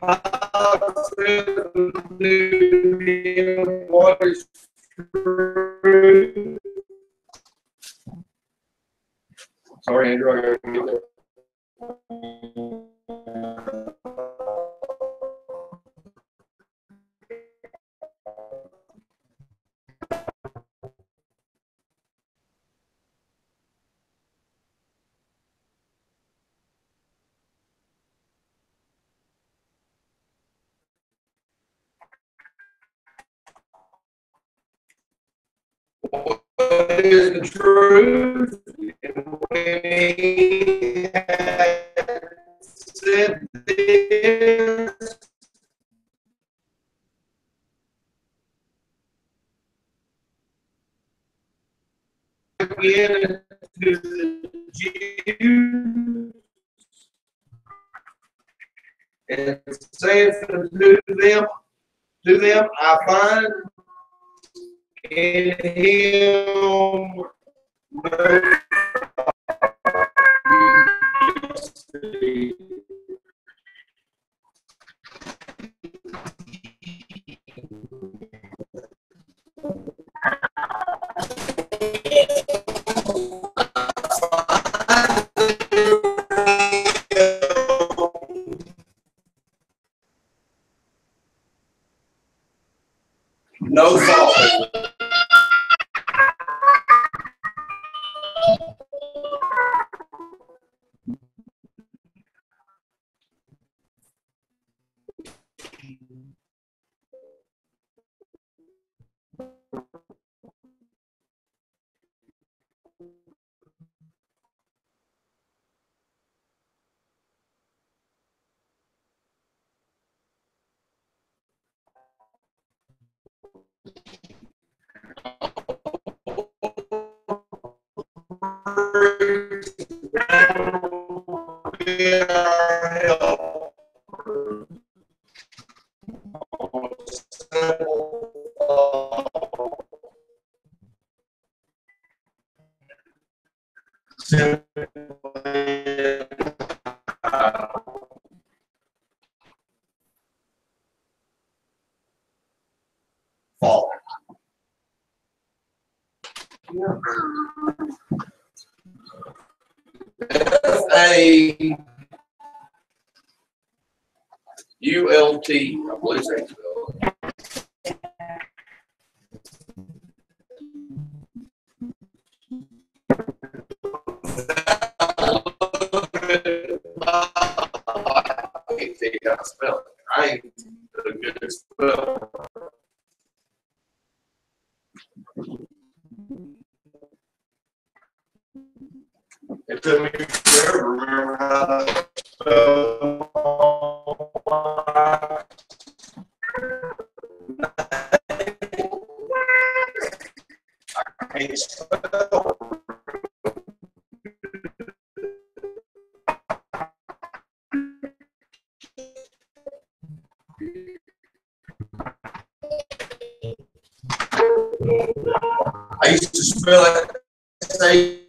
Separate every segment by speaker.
Speaker 1: What is true? Sorry, Andrew, I gotta get there. What is the truth? And when he had said this, again to the Jews, and saith unto them, I find in him no no fault. Fault. F-A-U-L-T, I believe that's spelled. I can't tell you how to spell it. I ain't a good spell. It took me forever to remember how to spell. I can't spell. I used to spell it say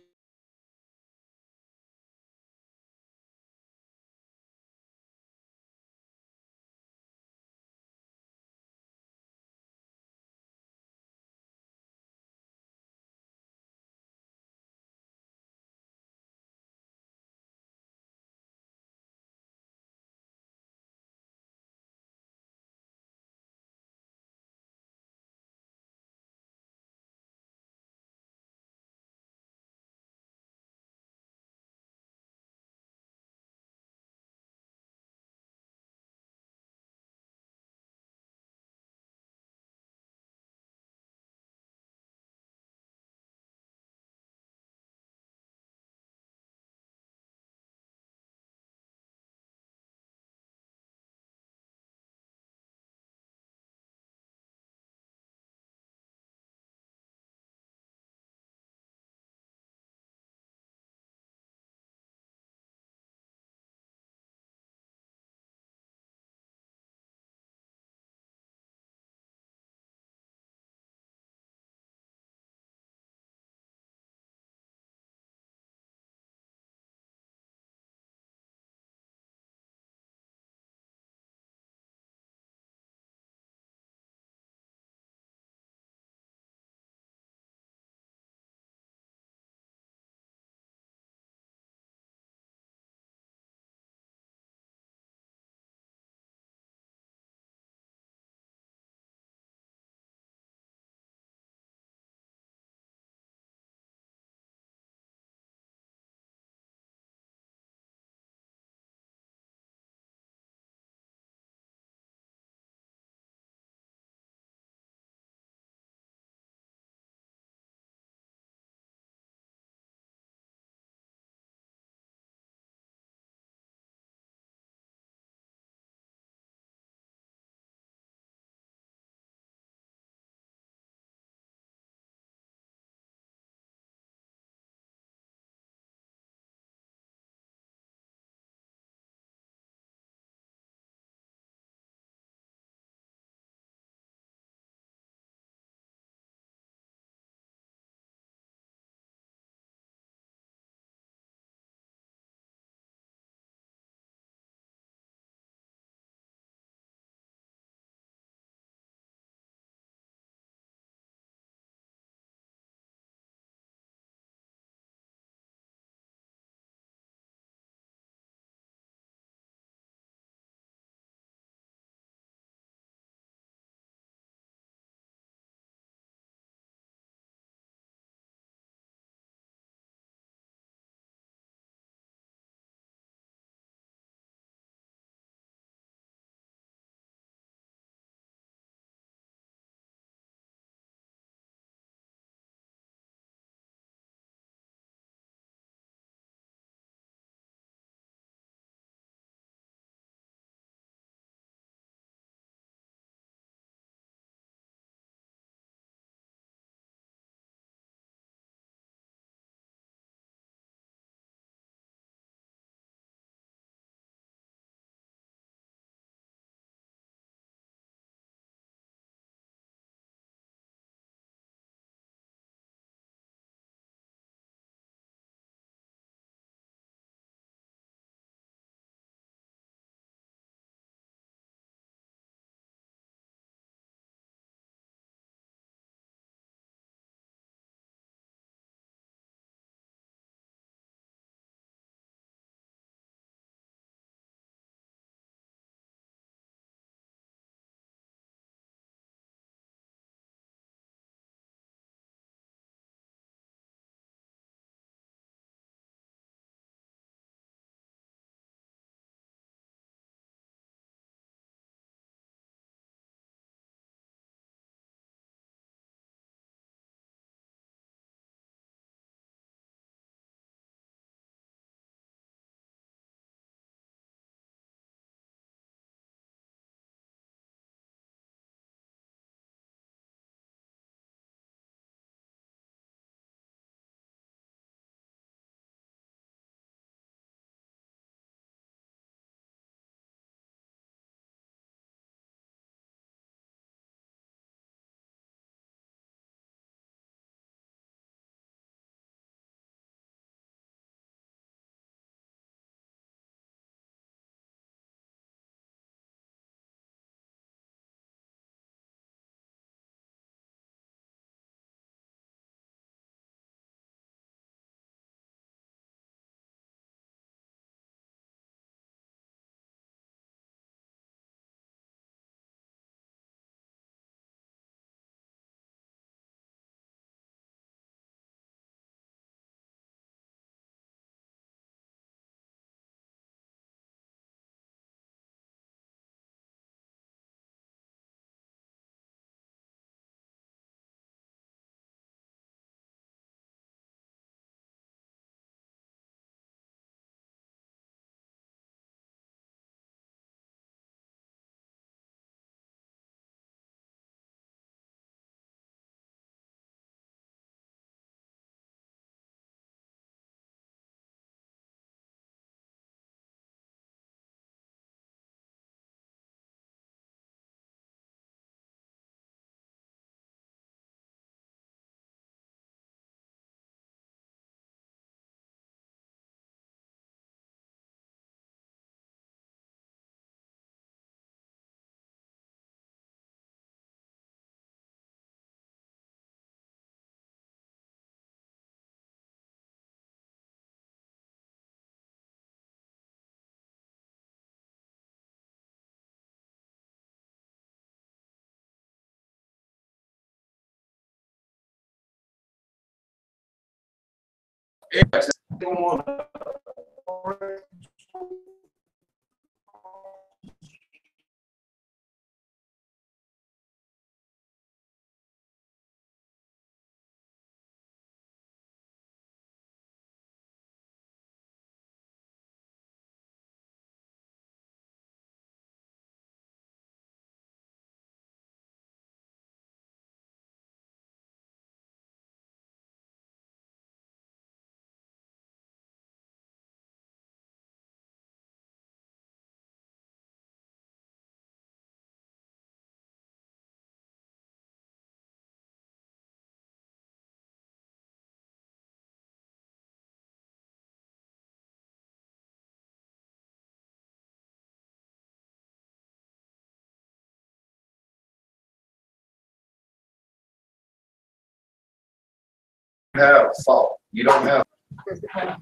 Speaker 1: Have fault. You don't have.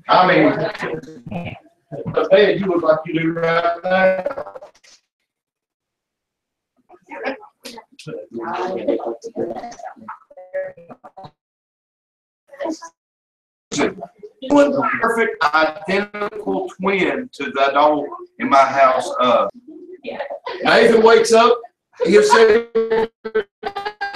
Speaker 1: I mean, the bed you look like you do right now. Perfect identical twin to the dog in my house. Nathan wakes up, he'll say,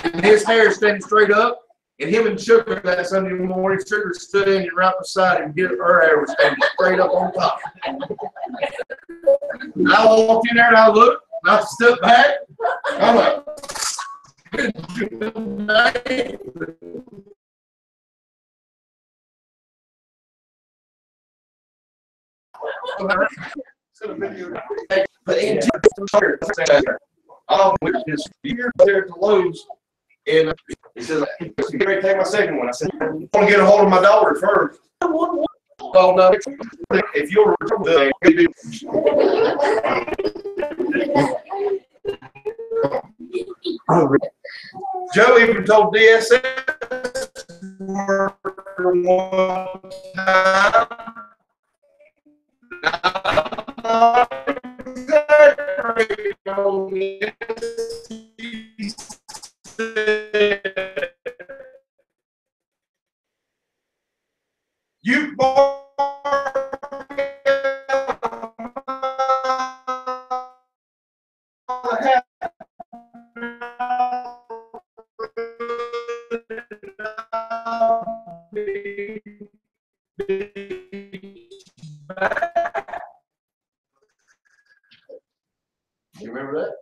Speaker 1: and his hair is standing straight up. And him and Sugar that Sunday morning, Sugar stood in and right beside him, her hair was standing straight up on top. And I walked in there and I looked, and I stepped back. I'm like, you're there at the Lowe's. And he says, "You ready to take my second one?" I said, "I want to get a hold of my daughter first." Oh no! If you're Joe even told DSS one you remember that?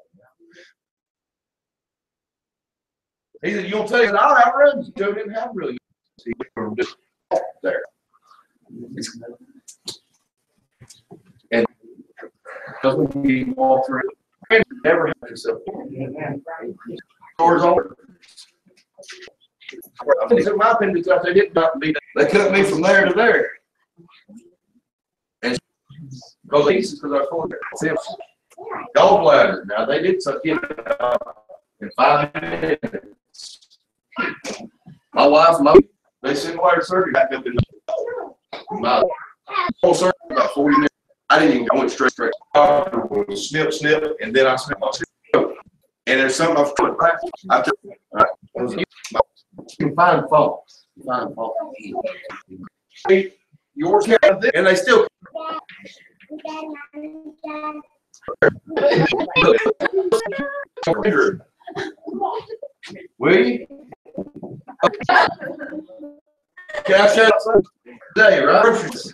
Speaker 1: He said, "You don't tell you that I'll outrun you." Joe didn't have really there. And doesn't he walk through? Never had himself. Doors over. In my opinion, they did not beat. They cut me from there to there. And because I told them, gallbladder. Now they did suck it in 5 minutes. My wife, they sent wire surgery back up in my whole surgery about 40 minutes. I didn't even. I went straight. Snip, snip, and then I snipped my snip. And there's something I've put back. I took. You can find fault. Find fault. Yours and they still. Will you? Can I share today, right?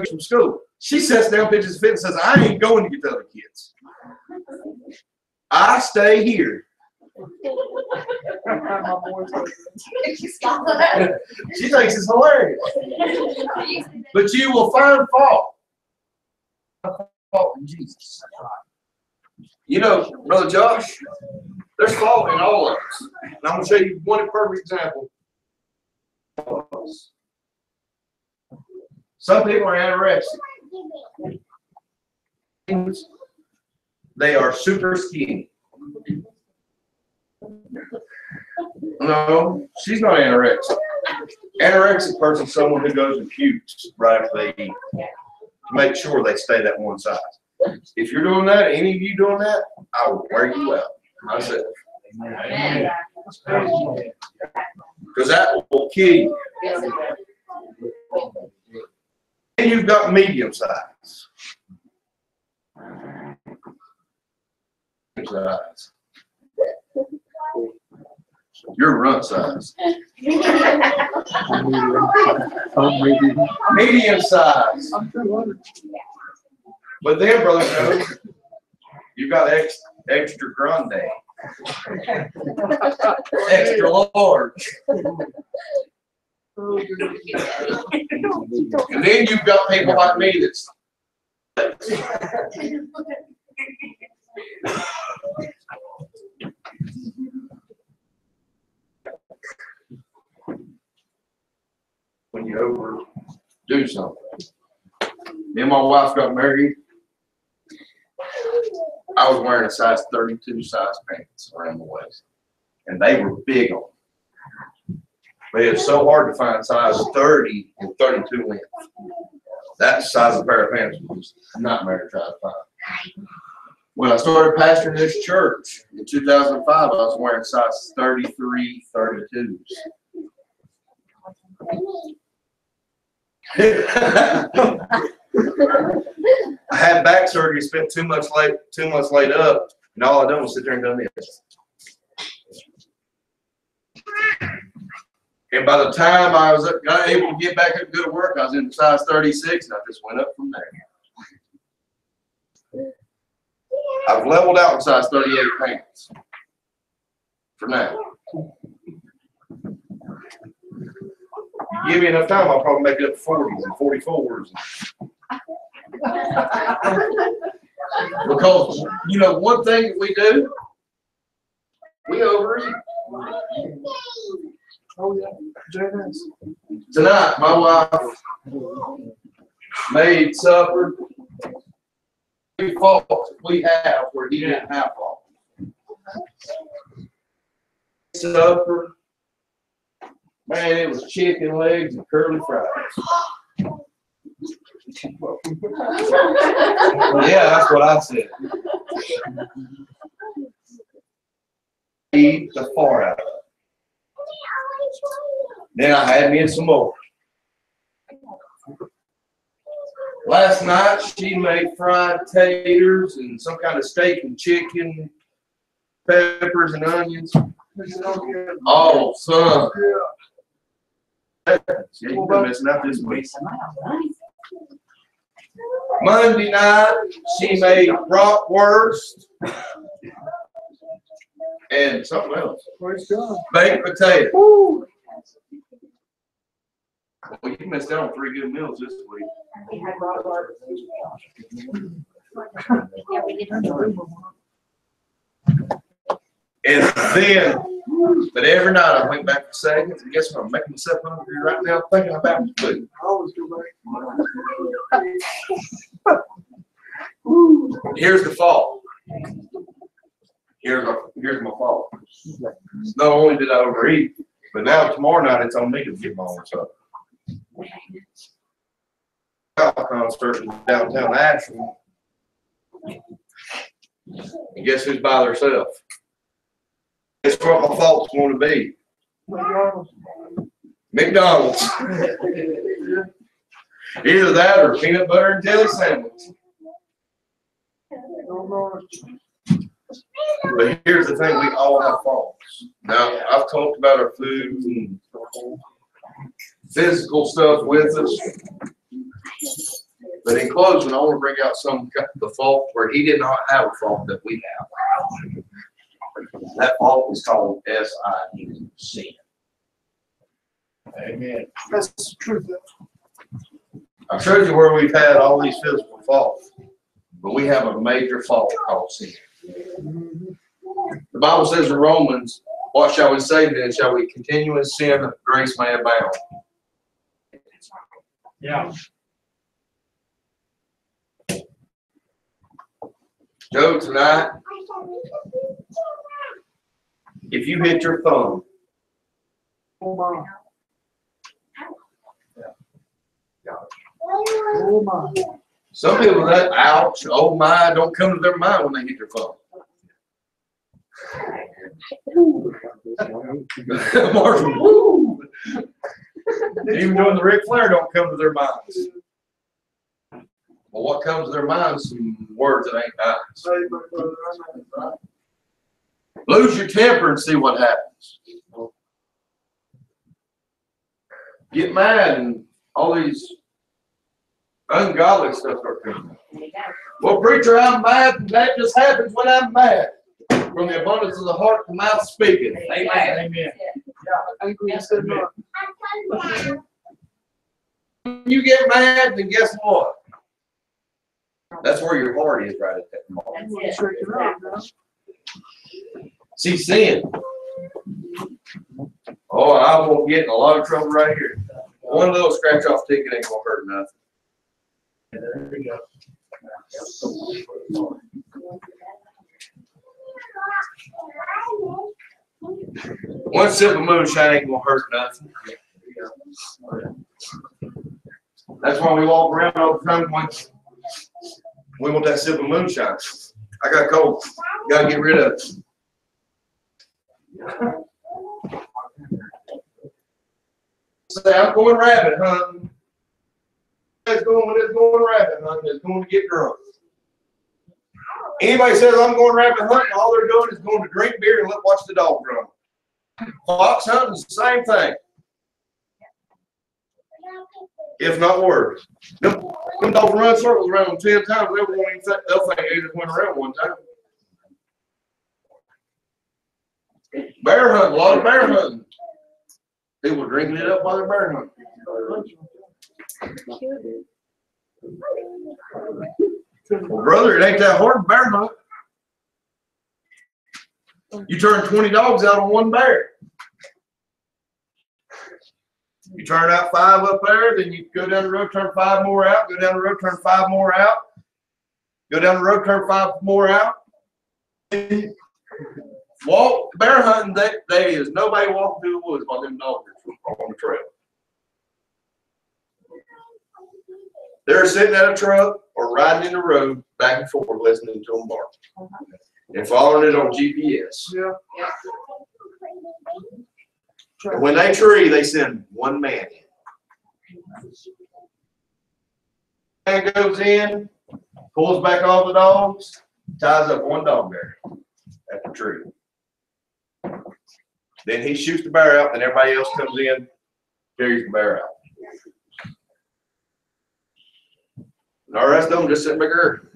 Speaker 1: From school. She sets down pictures of fit and says, "I ain't going to get the other kids. I stay here." She thinks it's hilarious. But you will find fault. Fault in Jesus. You know, Brother Josh, there's fault in all of us. And I'm going to show you one perfect example. Some people are anorexic. They are super skinny. No, she's not anorexic. Anorexic person is someone who goes and pukes right after they eat to make sure they stay that one size. If you're doing that, any of you doing that, I will wear you out myself. Because that will kill you. And you've got medium size. Your runt size. Medium size. But then, Brother Joe, you've got extra grande. Extra large. And then you've got people like me that's when you overdo something. Me and my wife got married. I was wearing a size 32 size pants around the waist, and they were big on me. But it's so hard to find size 30 and 32 length. That size of a pair of pants was a nightmare to try to find. When I started pastoring this church in 2005, I was wearing size 33, 32s. I had back surgery, spent 2 months laid up, and all I done was sit there and done this. And by the time I was got able to get back up and go to work, I was in size 36, and I just went up from there. I've leveled out in size 38 pants for now. Give me enough time, I'll probably make it up 40s and 44s. Because, you know, one thing that we do, we overeat. Oh, yeah. Tonight, my wife made supper. We fought we have where he didn't have fault. Supper. Man, it was chicken legs and curly fries. Yeah, that's what I said. Eat the far out of it. Then I had me in some more. Last night she made fried taters and some kind of steak and chicken, peppers and onions. Oh, son. Yeah, you've been missing out this week. Monday night, she made bratwurst and something else. Baked potato. Well, you missed out on 3 good meals this week.
Speaker 2: We had bratwurst. Yeah, we did.
Speaker 1: And then, but every night I went back for seconds, and guess what? I'm making myself hungry right now thinking about food. Here's the fault. Here's my fault. Not only did I overeat, but now tomorrow night it's on me to get my own supper. Concert in downtown Asheville. And guess who's by themselves? Guess what my fault's going to be? McDonald's. Either that or peanut butter and jelly sandwich. But here's the thing, we all have faults. Now, I've talked about our food and physical stuff with us. But in closing, I want to bring out some the fault where he did not have a fault that we have. That fault is called S-I-N, sin. Amen.
Speaker 3: That's the truth.
Speaker 1: I showed you where we've had all these physical faults, but we have a major fault called sin. The Bible says in Romans, what shall we say then? Shall we continue in sin that grace may abound?
Speaker 3: Yeah.
Speaker 1: Joe, tonight, if you hit your thumb,
Speaker 3: Oh my. Oh my.
Speaker 1: some people that ouch, oh my, don't come to their mind when they hit their thumb. Marshall, woo! Even doing the Ric Flair don't come to their minds. But what comes to their minds, some words that ain't nice.
Speaker 3: Save my brother, I know.
Speaker 1: Lose your temper and see what happens. Get mad and all these ungodly stuff start coming. Well, preacher, I'm mad, and that just happens when I'm mad. From the abundance of the heart, the mouth speaking. Amen.
Speaker 3: Amen. Yeah, I agree. You said no.
Speaker 1: When you get mad, then guess what? That's where your heart is right at that moment.
Speaker 2: That's
Speaker 3: Shake it out, man.
Speaker 1: See, sin. Oh, I won't get in a lot of trouble right here. One little scratch off ticket ain't gonna hurt nothing.
Speaker 3: There we go.
Speaker 1: One sip of moonshine ain't gonna hurt nothing. That's why we walk around all the time going, we want that sip of moonshine. I got a cold. Gotta get rid of it. Say, I'm going rabbit hunting. It's going rabbit hunting. It's going to get drunk. Anybody says I'm going rabbit hunting, all they're doing is going to drink beer and watch the dog run. Fox hunting is the same thing. If not worse. Them dogs run circles around them 10 times, they'll think they just went around one time. Bear hunting, a lot of bear hunting. People drinking it up while they're bear hunting. Well, brother, it ain't that hard to bear hunt. You turn 20 dogs out on one bear. You turn out 5 up there, then you go down the road, turn 5 more out, go down the road, turn 5 more out, go down the road, turn 5 more out. Walk bear hunting, there is nobody walking through the woods while them dogs are on the trail. They're sitting at a truck or riding in the road back and forth listening to them bark and following it on GPS.
Speaker 3: Yeah.
Speaker 1: And when they tree, they send one man in. Man goes in, pulls back all the dogs, ties up one dog there at the tree. Then he shoots the bear out, and everybody else comes in, carries the bear out. And the rest of them just sitting back there.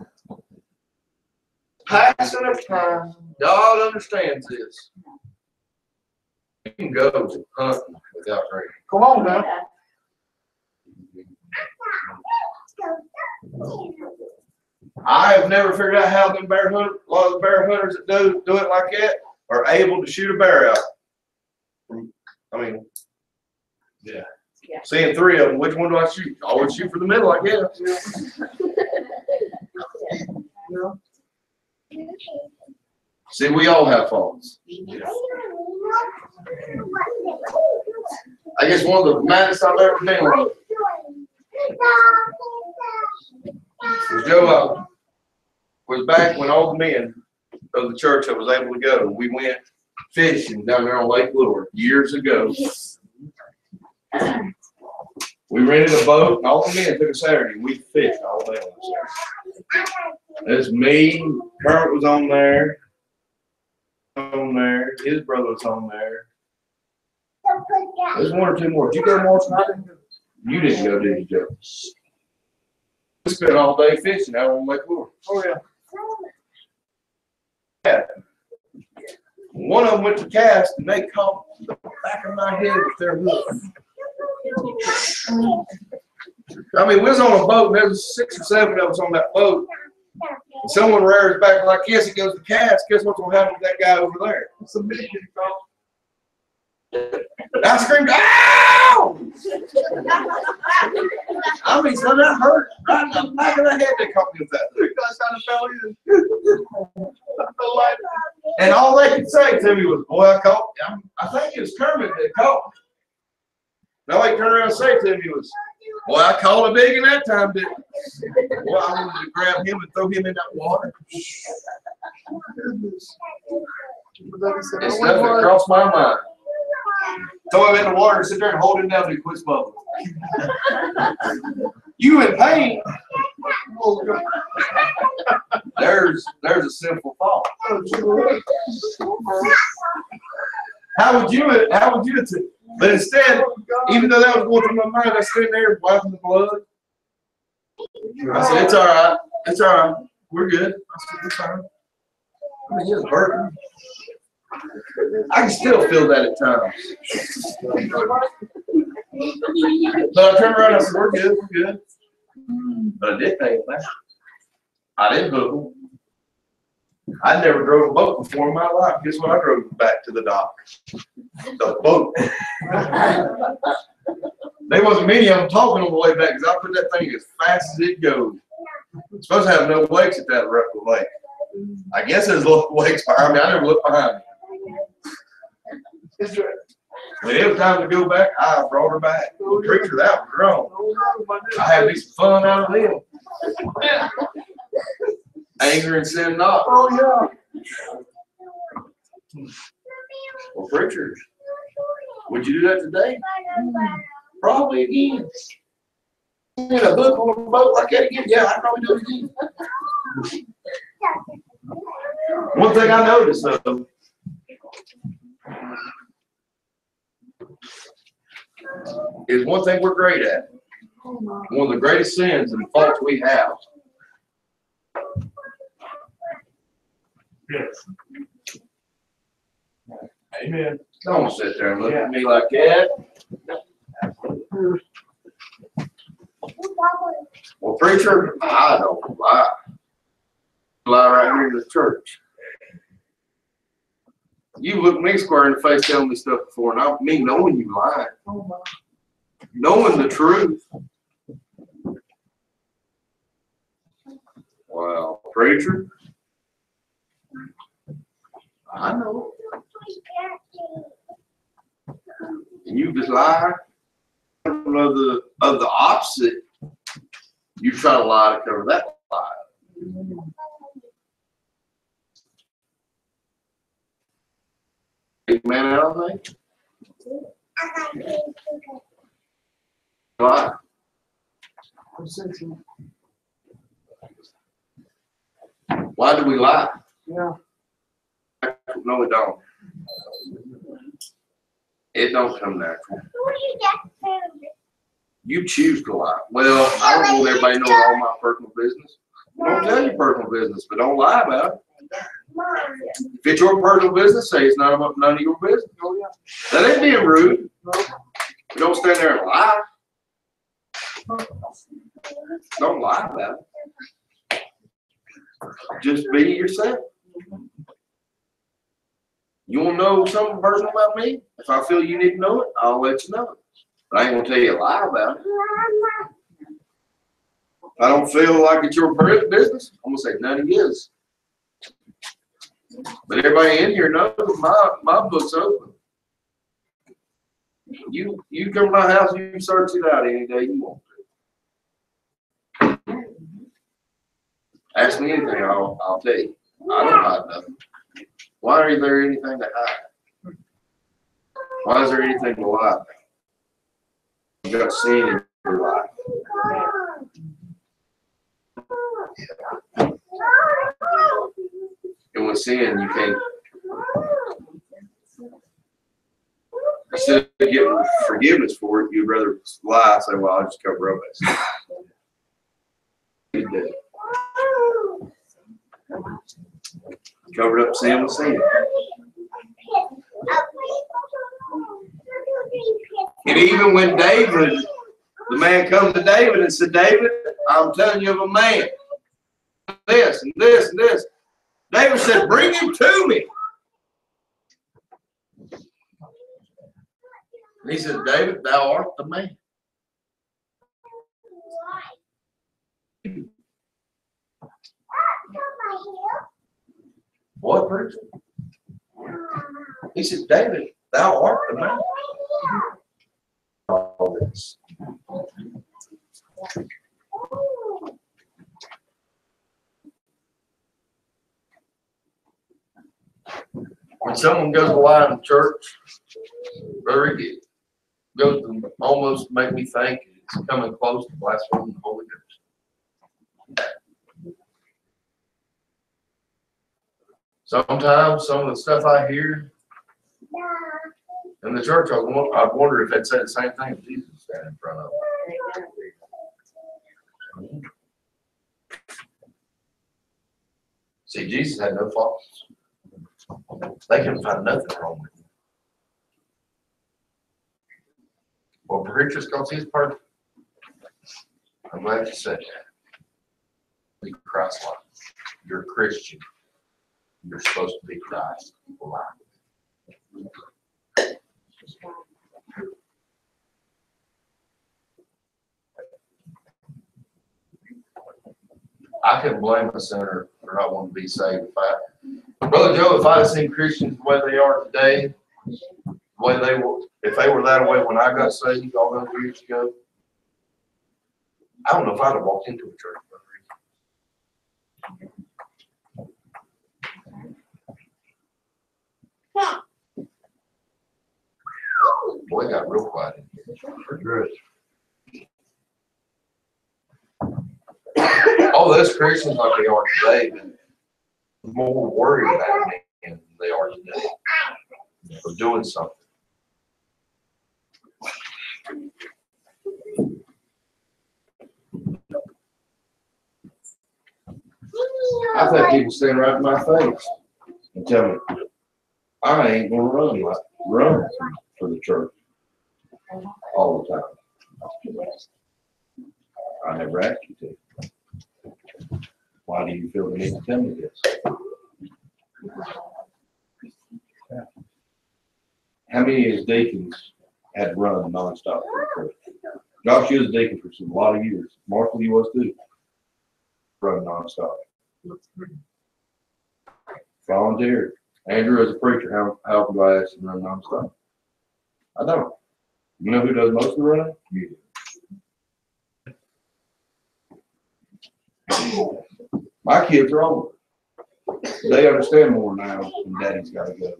Speaker 1: Passing of time. God understands this. You can go hunting without drinking.
Speaker 3: Come on now.
Speaker 1: I have never figured out how them bear hunters, a lot of the bear hunters that do it like that are able to shoot a bear out. I mean, yeah. Seeing 3 of them, which one do I shoot? I always shoot for the middle, I guess.
Speaker 3: Yeah.
Speaker 1: See, we all have faults. I guess one of the maddest I've ever been with was Joe was back when all the men of the church that was able to go. We went fishing down there on Lake Lure years ago. We rented a boat and all the men took a Saturday and we fished all day on Saturday. It's me, Kurt was on there, his brother was on there. There's 1 or 2 more. Did you go more tonight? You didn't go, did you, Joe? We spent all day fishing out on Lake Lure.
Speaker 3: Oh yeah.
Speaker 1: Yeah. One of them went to cast and they caught the back of my head with their hook. I mean, we was on a boat and there was 6 or 7 of us on that boat. And someone rears back like this, he goes to cast. Guess what's going to happen to that guy over there?
Speaker 3: It's a million call.
Speaker 1: I screamed, ow! I mean, son, that hurt right in the back of the head. They caught me with that. And all they could say to me was, boy, I caught him. I think it was Kermit that caught me. Now they turned around and say to me was, boy, I caught a big in that time, didn't I? Boy, I wanted to grab him and throw him in that water. It's stuff that crossed my mind. Throw him in the water and sit there and hold him down till he quits bubbling. You in pain, There's a simple thought. How would you but instead, even though that was going through my mind, I stood there wiping the blood. I said, it's all right. It's all right. We're good. I said, it's all right. I mean, it's hurting. I can still feel that at times. But I turned around and I said, we're good, we're good. But I did pay it back. I didn't hook them. I never drove a boat before in my life. Guess what I drove back to the dock? The boat. There wasn't many of them talking on the way back because I put that thing as fast as it goes. It's supposed to have no wakes at that lake. I guess there's little wakes behind me. I never looked behind me. When it was time to go back, I brought her back. The preacher, that was wrong. I had me some fun out of them. Anger and sin not.
Speaker 3: Oh, yeah.
Speaker 1: Well, preachers, would you do that today? Probably again. In a book on a boat like that again? Yeah, I'd probably do it again. One thing I noticed though, is one thing we're great at. One of the greatest sins and faults we have.
Speaker 3: Yes. Amen.
Speaker 1: Don't sit there and look at me like that. Well, preacher, I don't lie. Lie right here in the church. You looked me square in the face telling me stuff before, and me knowing you lying. Knowing the truth. Wow, preacher. I know. And you just lie of the opposite. You try to lie to cover that lie. Amen, I don't think. Lie. Why do we lie?
Speaker 3: Yeah.
Speaker 1: No, it don't. It don't come natural. You choose to lie. Well, I don't want everybody to know all my personal business. Don't tell your personal business, but don't lie about it. If it's your personal business, say it's none of your business. That ain't being rude. You don't stand there and lie. Don't lie about it. Just be yourself. You want to know something personal about me? If I feel you need to know it, I'll let you know it. But I ain't gonna tell you a lie about it. If I don't feel like it's your business, I'm gonna say none of his. But everybody in here knows my book's open. You come to my house, you can search it out any day you want to. Ask me anything, I'll tell you. I don't hide nothing. Why is there anything to hide? Why is there anything to lie about? You got sin in your life. And with sin, you can't. Instead of getting forgiveness for it, you'd rather lie and say, well, I'll just cover up that sin. Covered up sin with sin. And even when David, the man comes to David and said, David, I'm telling you of a man. This and this and this. David said, bring him to me. And he said, David, thou art the man. What, preacher? He said, David, thou art the man. All this. When someone goes to lie in the church, Brother Ricky, goes to almost make me think it's coming close to blaspheming the Holy Ghost. Sometimes some of the stuff I hear in the church, I wonder if they'd say the same thing if Jesus was standing in front of them. See, Jesus had no faults. They couldn't find nothing wrong with him. Well, preachers, because he's perfect. I'm glad you said that. Be Christ-like. You're a Christian. You're supposed to be Christ-like. I couldn't blame a sinner for not wanting to be saved. Brother Joe, if I'd have seen Christians the way they are today, the way they were, if they were that way when I got saved all those years ago, I don't know if I'd have walked into a church. Boy, it got real quiet in here. All those Christians like they are today, but more worried about me than they are today. For doing something. I've had people stand right in my face and tell me, I ain't gonna run for the church all the time. I never asked you to. Why do you feel the need to tell me this? How many of his deacons had run nonstop for the church? Josh, you was a deacon for a lot of years. Martha, you was too. Run nonstop. Volunteered. Andrew, as a preacher, how do I ask him to run nonstop? I don't. You know who does most of the running? You do. My kids are older. They understand more now when daddy's got to go.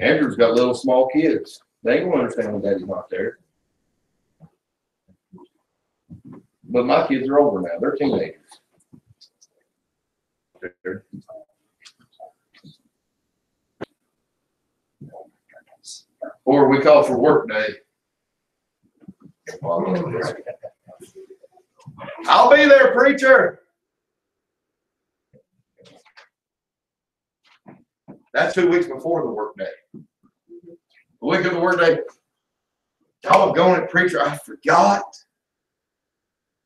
Speaker 1: Andrew's got little small kids. They ain't gonna understand when daddy's not there. But my kids are older now. They're teenagers. Or we call for work day. I'll be there, preacher. That's 2 weeks before the work day. The week of the work day, y'all going at preacher, I forgot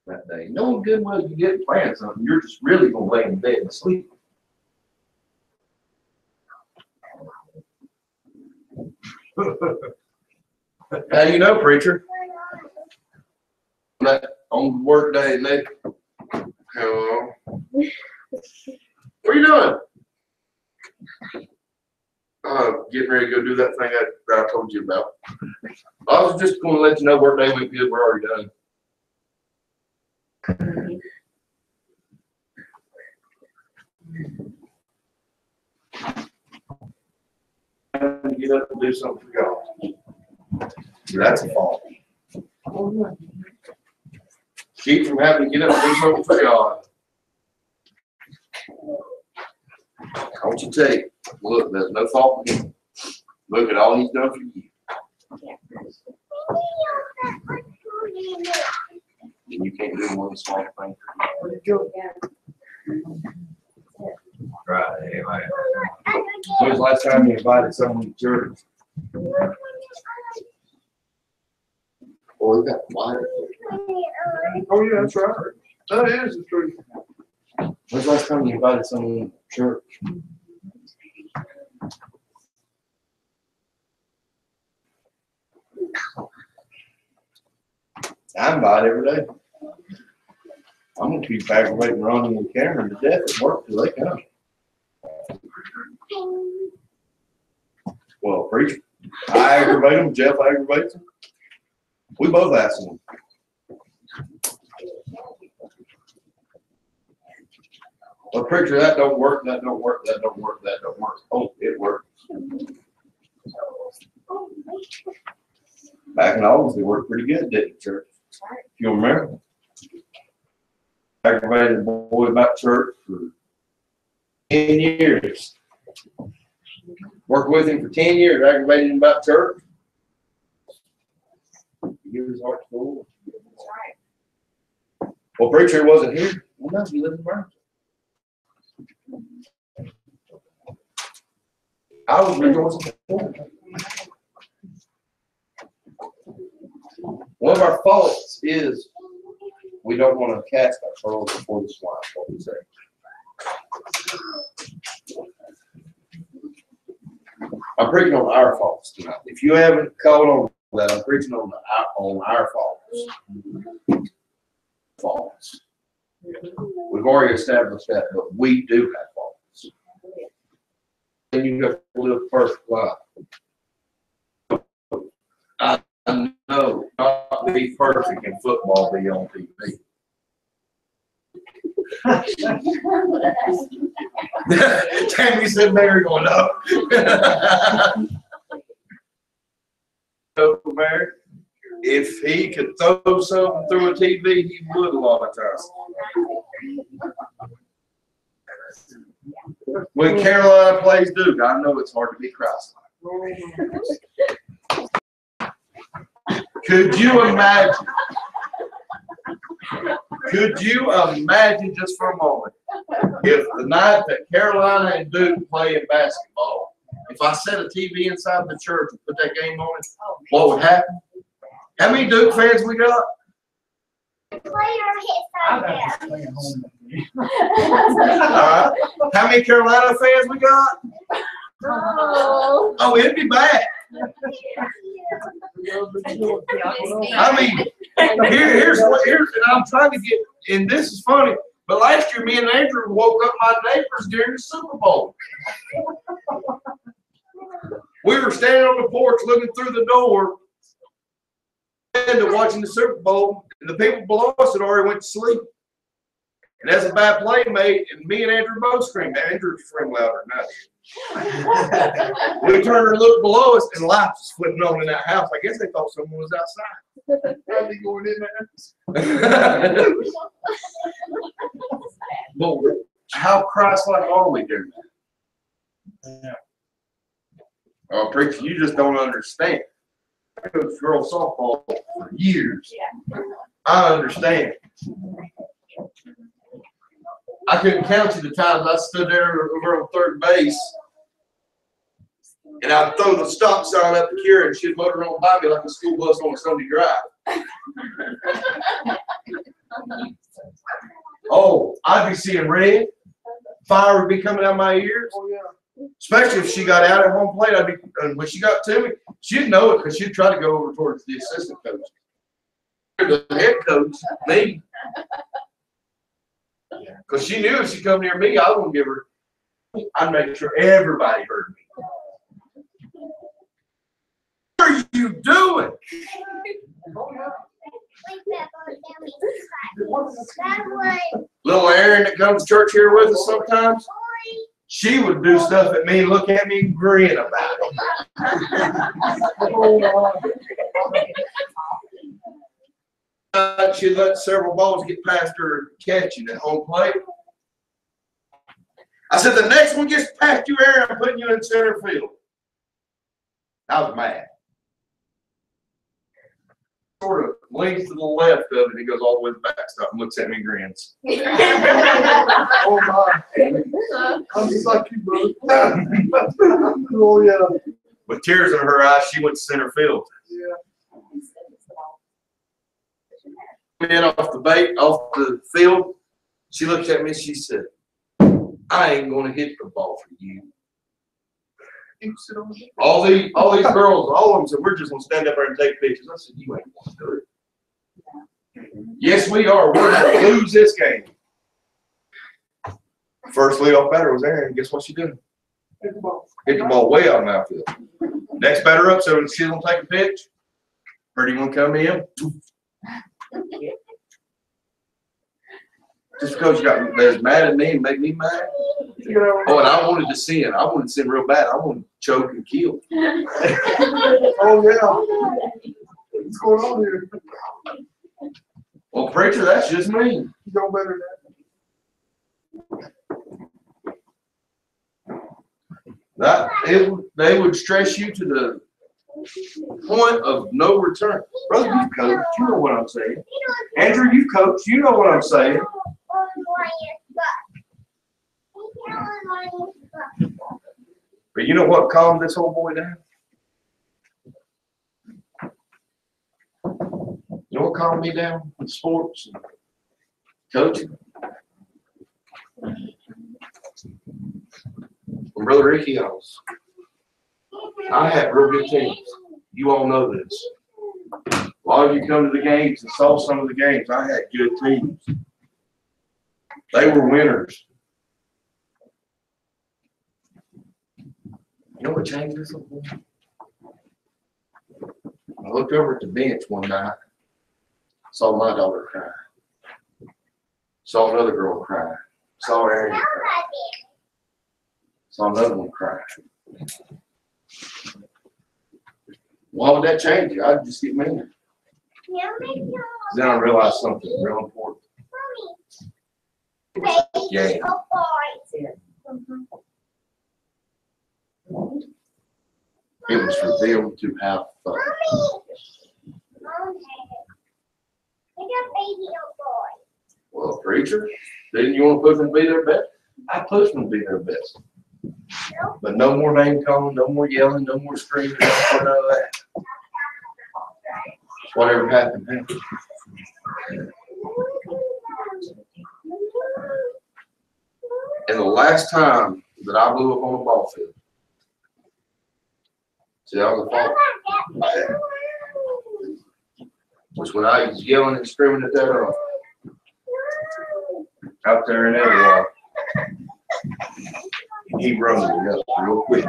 Speaker 1: that day. No good was you get planned something. You're just really gonna lay in bed and sleep. How you know, preacher? On work day, and they, hello. What are you doing? Getting ready to go do that thing that I told you about. I was just going to let you know work day went good. We're already done. Get up and do something for God. That's a fault. Keep from having to get up and do something for God. Don't you take, look, there's no fault in him. Look at all he's done for you. And you can't do one small thing for you. Right, amen. When was the last time you invited someone to church? Oh, we got quiet.
Speaker 3: Oh, yeah, that's right. That is the truth.
Speaker 1: When's the last time you invited someone to church? I invite every day. I'm gonna keep aggravating Ronnie and Cameron to death at work till they come. Well, preacher, I aggravate them, Jeff aggravates them. We both ask them. Well, preacher, that don't work, that don't work, that don't work, that don't work. Oh, it works. Back in August, they worked pretty good, didn't it, church? If you remember. Aggravated a boy about church for 10 years. Worked with him for 10 years, aggravated him about church. Give his heart to the Lord.
Speaker 2: That's right.
Speaker 1: Well, preacher wasn't here. Well, no, he lived in Burnsville. I was rejoicing. One of our faults is we don't want to cast our pearls before the swine, what we say. I'm preaching on our faults tonight. If you haven't caught on that, I'm preaching on our faults. We've already established that, but we do have faults. And you have to live a perfect life. I know not to be perfect in football be on TV. Tammy said Mary going up. Mary, if he could throw something through a TV, he would a lot of times. When Carolina plays Duke, I know it's hard to be Christ-like. Could you imagine? Could you imagine just for a moment if the night that Carolina and Duke play in basketball, if I set a TV inside the church and put that game on it, what would happen? How many Duke fans we got? All right. How many Carolina fans we got? Oh, it'd be bad. I mean, here's, and I'm trying to get, and this is funny, but last year me and Andrew woke up my neighbors during the Super Bowl. We were standing on the porch looking through the door and watching the Super Bowl, and the people below us had already went to sleep. And as a bad play made, and me and Andrew both screamed. Andrew screamed louder than I did. We turned and looked below us, and lights was flipping on in that house. I guess they thought someone was outside. Probably going in there. Lord, how Christ-like are we doing that? Oh, preacher, you just don't understand. I coached girls softball for years. I understand. I couldn't count you the times I stood there over on third base, and I'd throw the stop sign up to Kira, and she'd motor on by me like a school bus on a Sunday drive. Oh, I'd be seeing red. Fire would be coming out my ears. Especially if she got out at home plate, when she got to me, she'd know it because she'd try to go over towards the assistant coach. The head coach, me. Because she knew if she come near me, I wouldn't give her. I'd make sure everybody heard me. What are you doing? Little Erin that comes to church here with us sometimes, she would do stuff at me, look at me, and grin about it. She'd let several balls get past her catching at home plate. I said, the next one gets past you, Erin, I'm putting you in center field. I was mad. Sort of leans to the left of it, he goes all the way to the backstop and looks at me and grins.
Speaker 3: Oh my. I'm just like you, brother. Oh yeah.
Speaker 1: With tears in her eyes, she went to center field.
Speaker 3: Yeah.
Speaker 1: In off the field, she looked at me and she said, I ain't gonna hit the ball for you. All these girls, all of them said, we're just gonna stand up there and take pictures. I said, you ain't gonna do it. Yes, we are. We're gonna lose this game. First leadoff batter was Erin. Guess what she did? Hit the ball way out of the outfield. Next batter up, so she's gonna take a pitch. Pretty one come in. Just because you got as mad at me and make me mad. Oh, and I wanted to sin. I wanted to sin real bad. I wanted to choke and kill.
Speaker 3: Oh yeah. What's going on here?
Speaker 1: Well, preacher, that's just me.
Speaker 3: You know better than that.
Speaker 1: They would stress you to the point of no return. Brother, you coach, you know what I'm saying. Andrew, you coach, you know what I'm saying. But you know what calmed this whole boy down? You know what calmed me down with sports and coaching? When Brother Ricky I had real good teams. You all know this. A lot of you come to the games and saw some of the games. I had good teams. They were winners. You know what changed this? I looked over at the bench one night, saw my daughter cry, saw another girl cry, saw Aaron cry, saw another one cry. Why would that change you? I'd just get meaner. Then I realized something real important. Yeah. It was for them to have fun. Well, preacher, didn't you want to push them to be their best? I pushed them to be their best. But no more name calling, no more yelling, no more screaming, no more none of that. Whatever happened, happened. And the last time that I blew up on a ball field, see, that was the fault I had. Was when I was yelling and screaming at that out there in that wall. He rose me up real quick.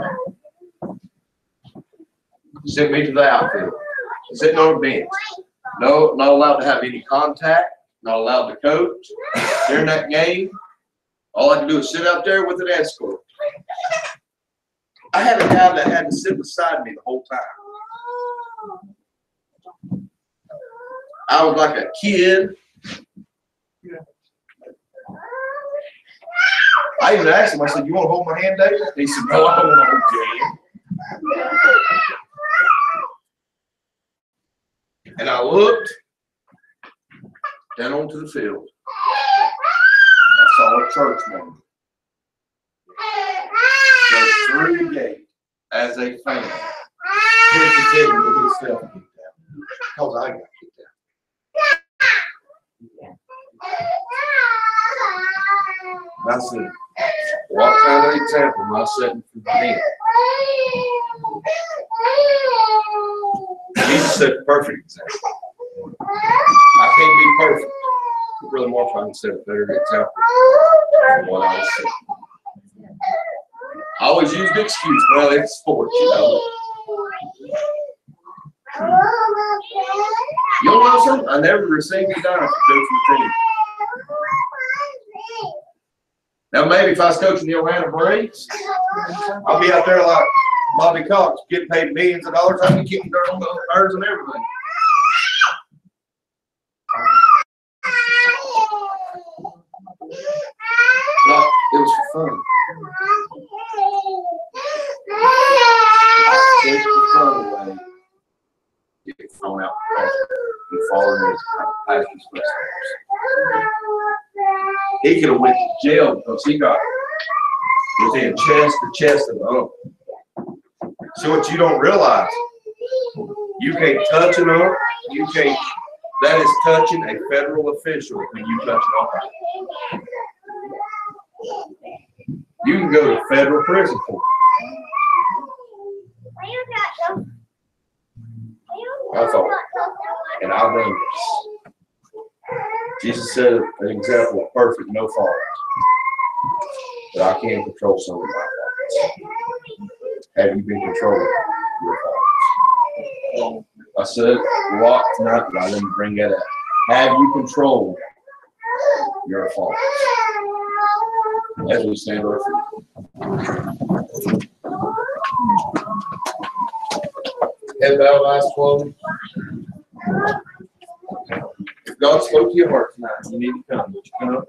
Speaker 1: Sent me to the outfield. Sitting on a bench. No, not allowed to have any contact. Not allowed to coach. During that game, all I could do is sit out there with an escort. I had a guy that had to sit beside me the whole time. I was like a kid. I even asked him, I said, "You want to hold my hand, David?" He said, "No, I don't want to hold your hand." And I looked down onto the field. I saw a church member go through the gate as a fan, put his head into himself and get down. Because I got kicked out. And I said, what kind of example am I setting for them? Jesus set the perfect example. I can't be perfect. Brother Morfine set a better example than what I was saying. I always use the excuse, well, it's sports, you know. You know something? I never received a dime for coaching the team. Now, maybe if I was coaching the Atlanta Braves, I'll be out there like Bobby Cox, getting paid millions of dollars. I'd be kicking dirt on the birds and everything. But it was for fun. Take the fun away. You get thrown out because you fall in his passions for sports. He could have went to jail because he got within chest to chest of the ump. So what you don't realize, you can't touch an ump. You can't. That is touching a federal official when you touch an ump. You can go to federal prison for it. I thought, and I've done this. Jesus said an example of perfect, no fault. But I can't control some of my faults. Have you been controlling your faults? I said a lot tonight, but I didn't bring that up. Have you controlled your faults? As we stand our feet. Head bowed, eyes closed. If God spoke to your heart tonight, you need to come. Would you come?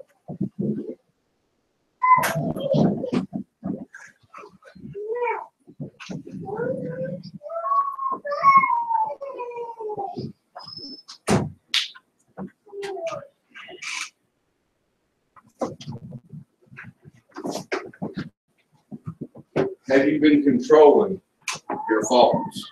Speaker 1: have you been controlling your faults?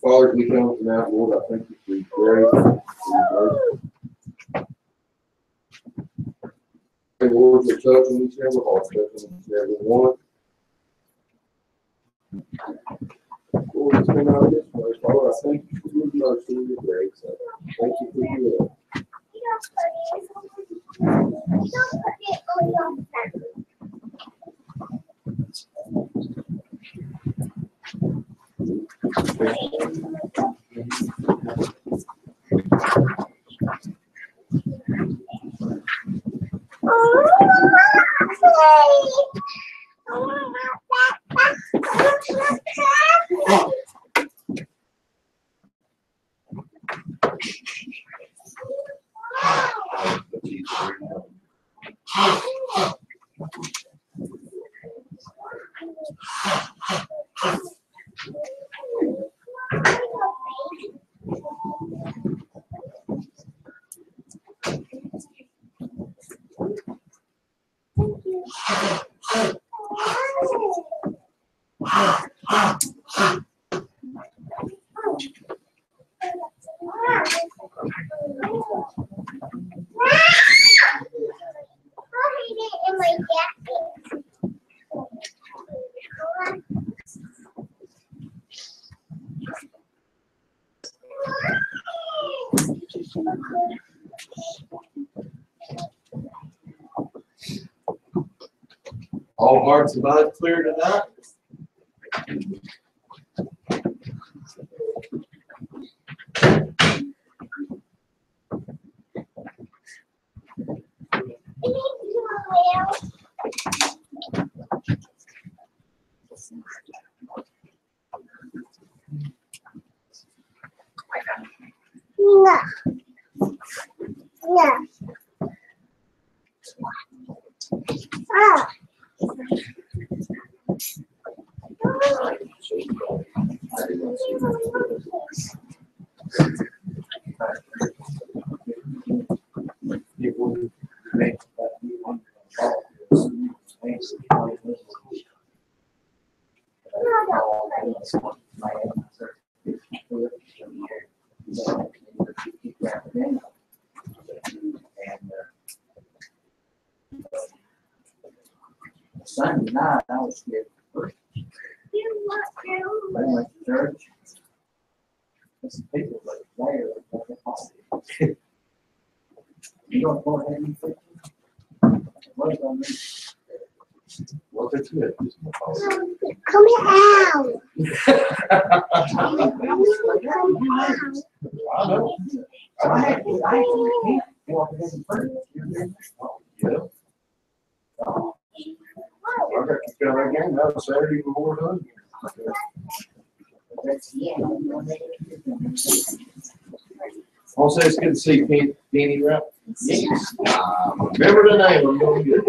Speaker 1: Father, we come tonight, Lord, I thank you for your grace, for your mercy. Lord, you're touching each and every heart, touching each and every one. Lord, it's been out of this place, Father, I thank you for your mercy and your grace. Thank you for your love. All hearts and minds clear tonight?
Speaker 4: Sunday night, I was scared. I went to church. Some people like there. You don't go ahead and fix it? What is on this?
Speaker 1: Well, that's good.
Speaker 5: Come out.
Speaker 1: I know.
Speaker 4: I had to walk it in front of you.
Speaker 1: Yeah. I got to go again, that was Saturday before done. Also, it's good to see Penny, right?
Speaker 4: Yes.
Speaker 1: Remember the name, I'm going to get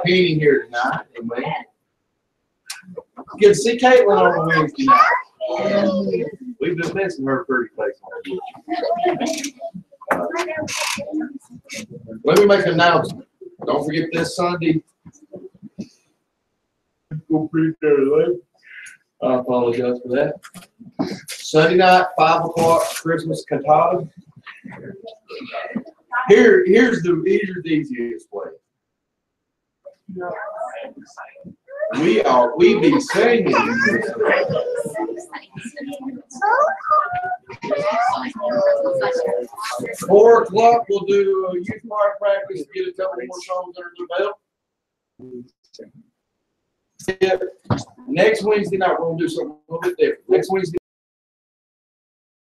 Speaker 1: Penny here tonight. Good to see Caitlin on the Wednesday night. We've been missing her pretty place. Let me make an announcement. Don't forget this Sunday. Go pretty late. I apologize for that. Sunday night, 5 o'clock, Christmas cantata. Here's the easiest way. We be singing. 4 o'clock, we'll do a youth choir practice, get a couple more songs under the belt. Next Wednesday night, we're gonna do something a little bit different. Next Wednesday